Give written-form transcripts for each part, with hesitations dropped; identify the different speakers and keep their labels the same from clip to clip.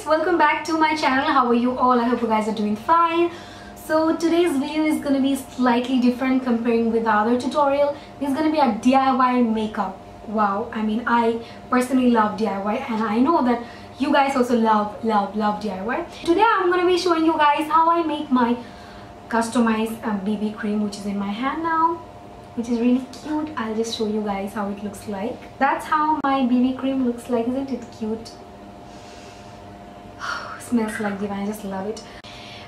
Speaker 1: guys, welcome back to my channel. How are you all? I hope you guys are doing fine. So today's video is going to be slightly different comparing with the other tutorial. This is going to be a DIY makeup. Wow, I mean, I personally love DIY and I know that you guys also love DIY. Today I'm going to be showing you guys how I make my customized BB cream, which is in my hand now, which is really cute. I'll just show you guys how it looks like. That's how my BB cream looks like. Isn't it cute? Smells like divine. I just love it.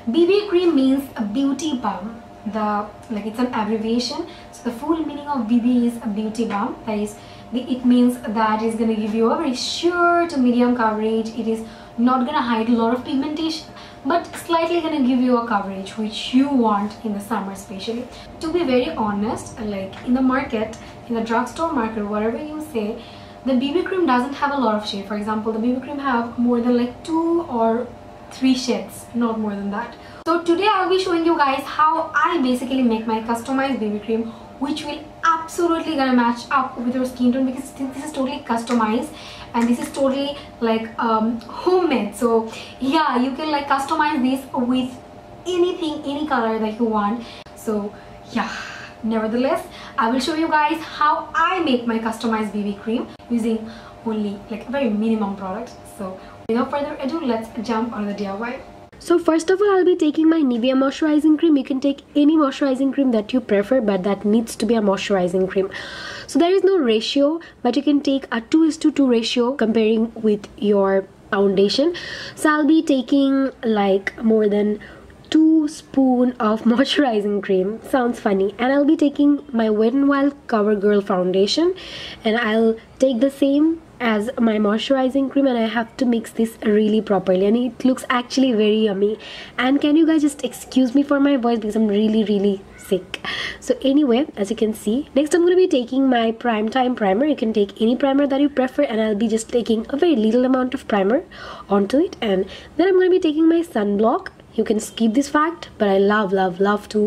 Speaker 1: BB cream means a beauty balm. It's an abbreviation. So the full meaning of BB is a beauty balm. That is, it means that it's gonna give you a very sheer to medium coverage. It is not gonna hide a lot of pigmentation, but slightly gonna give you a coverage which you want in the summer especially. To be very honest, like in the market, in the drugstore market, whatever you say, the BB cream doesn't have a lot of shade. For example, the BB cream have more than like 2 or 3 shades, not more than that. So today I'll be showing you guys how I basically make my customized BB cream, which will absolutely gonna match up with your skin tone, because this is totally customized and this is totally like homemade. So yeah, you can like customize this with anything, any color that you want. So yeah, nevertheless, I will show you guys how I make my customized BB cream using only like very minimum products. So without further ado, let's jump on the DIY. So first of all, I'll be taking my Nivea moisturizing cream. You can take any moisturizing cream that you prefer, but that needs to be a moisturizing cream. So there is no ratio, but you can take a 2:2 ratio comparing with your foundation. So I'll be taking like more than 2 spoons of moisturizing cream. Sounds funny. And I'll be taking my Wet n Wild CoverGirl foundation, and I'll take the same as my moisturizing cream, and I have to mix this really properly, and it looks actually very yummy. And can you guys just excuse me for my voice because I'm really sick. So anyway, as you can see, next I'm going to be taking my Prime Time primer. You can take any primer that you prefer, and I'll be just taking a very little amount of primer onto it. And then I'm going to be taking my sunblock. You can skip this fact, but I love to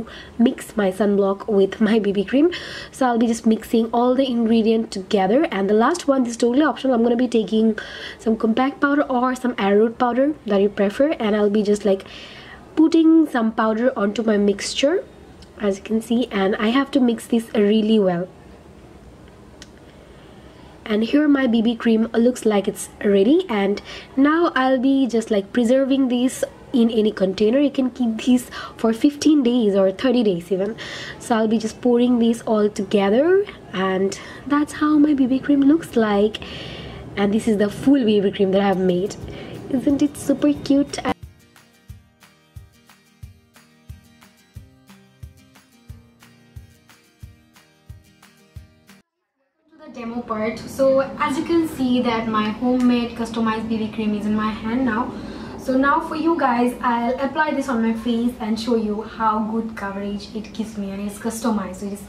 Speaker 1: mix my sunblock with my BB cream. So I'll be just mixing all the ingredients together. And the last one, this is totally optional. I'm going to be taking some compact powder or some arrowroot powder that you prefer, and I'll be just like putting some powder onto my mixture, as you can see, and I have to mix this really well. And here my BB cream looks like it's ready, and now I'll be just like preserving this in any container. You can keep these for 15 days or 30 days even. So I'll be just pouring these all together, and that's how my BB cream looks like. And this is the full BB cream that I have made. Isn't it super cute? Demo part. So as you can see that my homemade customized BB cream is in my hand now. So now for you guys, I'll apply this on my face and show you how good coverage it gives me, and it's customized, so it's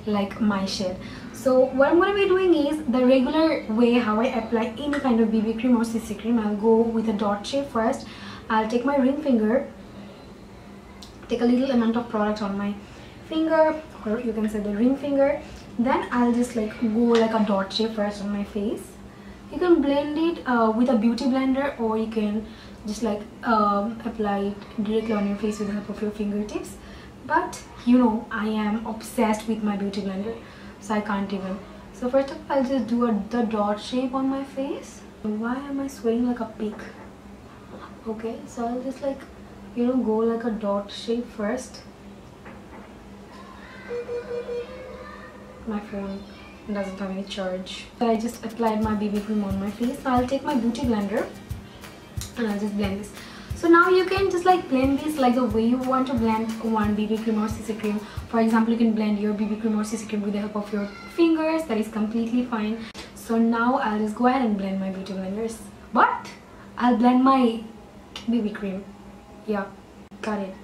Speaker 1: like my shade. So what I'm going to be doing is the regular way how I apply any kind of BB cream or CC cream. I'll go with a dot shape first. I'll take my ring finger, take a little amount of product on my finger, or you can say the ring finger. Then I'll just like go like a dot shape first on my face. You can blend it with a beauty blender, or you can just like apply it directly on your face with the help of your fingertips. But you know, I am obsessed with my beauty blender, so I can't even. So first of all, I'll just do the dot shape on my face. Why am I sweating like a pig? Okay, so I'll just like, you know, go like a dot shape first. My phone doesn't have any charge. So I just applied my BB cream on my face. Now I'll take my beauty blender and I'll just blend this. So now you can just like blend this like the way you want to blend one BB cream or CC cream. For example, you can blend your BB cream or CC cream with the help of your fingers. That is completely fine. So now I'll just go ahead and blend my beauty blenders. But I'll blend my BB cream. Yeah, got it.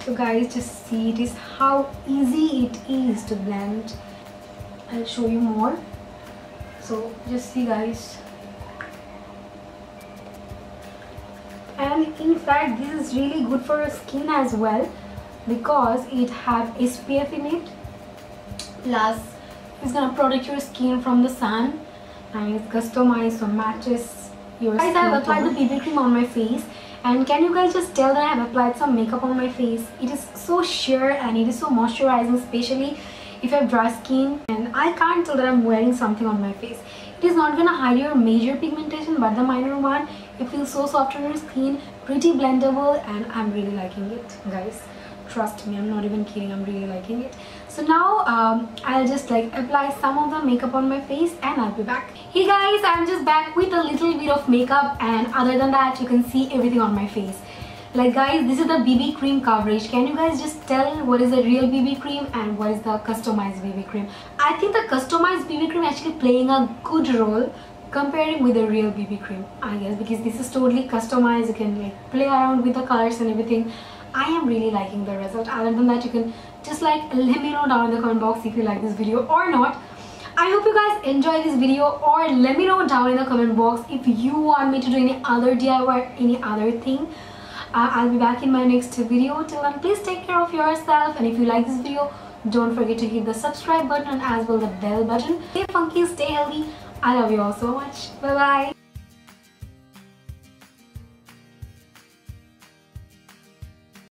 Speaker 1: So guys, just see it is how easy it is to blend. I'll show you more. So just see guys. And in fact, this is really good for your skin as well, because it have SPF in it. Plus, it's gonna protect your skin from the sun, and it's customized so matches your skin. Guys, I have applied the BB cream on my face, and can you guys just tell that I have applied some makeup on my face? It is so sheer and it is so moisturizing, especially if you have dry skin, and I can't tell that I'm wearing something on my face. It is not gonna hide your major pigmentation, but the minor one. It feels so soft on your skin, pretty blendable, and I'm really liking it, guys. Trust me, I'm not even kidding, I'm really liking it. So now I'll just like apply some of the makeup on my face and I'll be back. Hey guys, I'm just back with a little bit of makeup, and other than that you can see everything on my face. Like guys, this is the BB cream coverage. Can you guys just tell what is the real BB cream and what is the customized BB cream? I think the customized BB cream actually playing a good role comparing with the real BB cream, I guess, because this is totally customized. You can like play around with the colors and everything. I am really liking the result. Other than that, you can just like let me know down in the comment box if you like this video or not. I hope you guys enjoy this video, or let me know down in the comment box if you want me to do any other DIY or any other thing. I'll be back in my next video. Till then, please take care of yourself, and if you like this video, don't forget to hit the subscribe button and as well the bell button. Stay funky, stay healthy. I love you all so much. Bye bye.